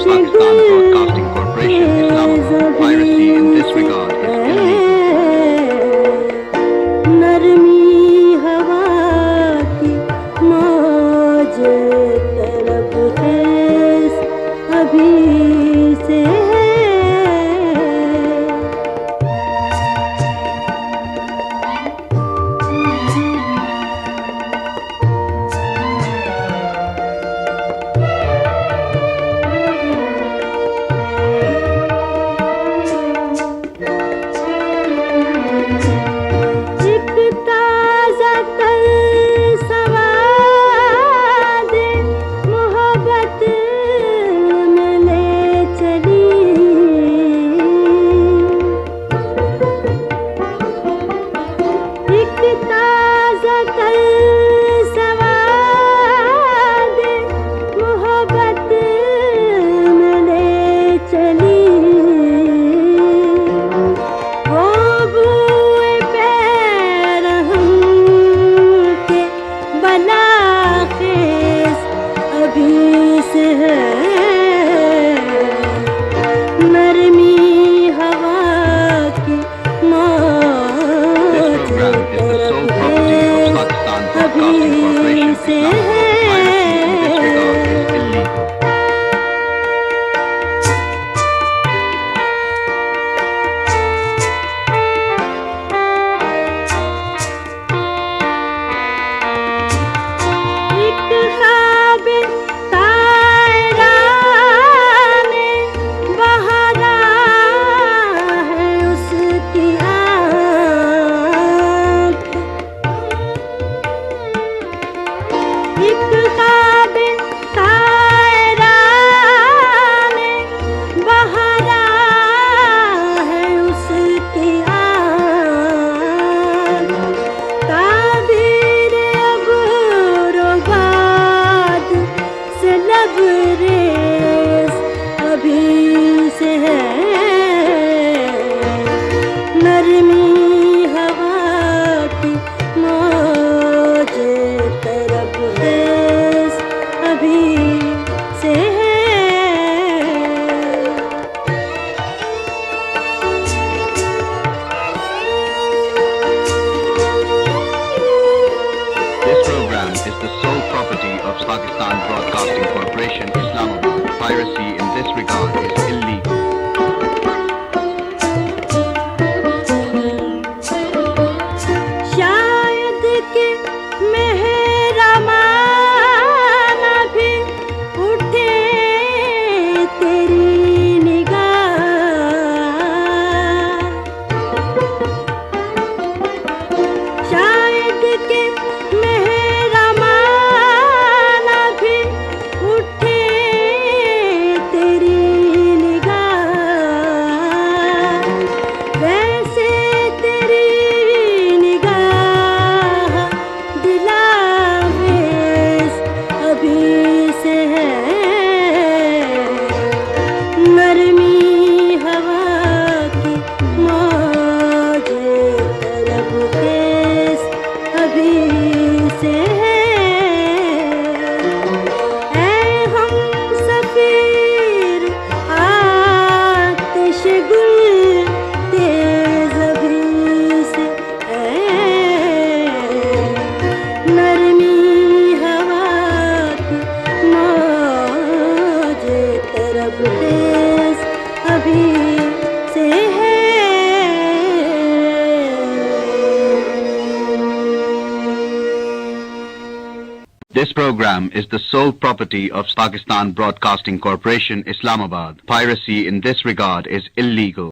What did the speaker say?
Pakistan Broadcasting Corporation, Islamabad. Piracy in this regard is illegal. नरमी हवा की मौज तरफ खेस अभी से है। Pakistan Broadcasting Corporation, Islamabad. Piracy in this regard is illegal. शायद के मेहरबान भी उठे तेरी निगाह, शायद के This program is the sole property of Pakistan Broadcasting Corporation, Islamabad. Piracy in this regard is illegal.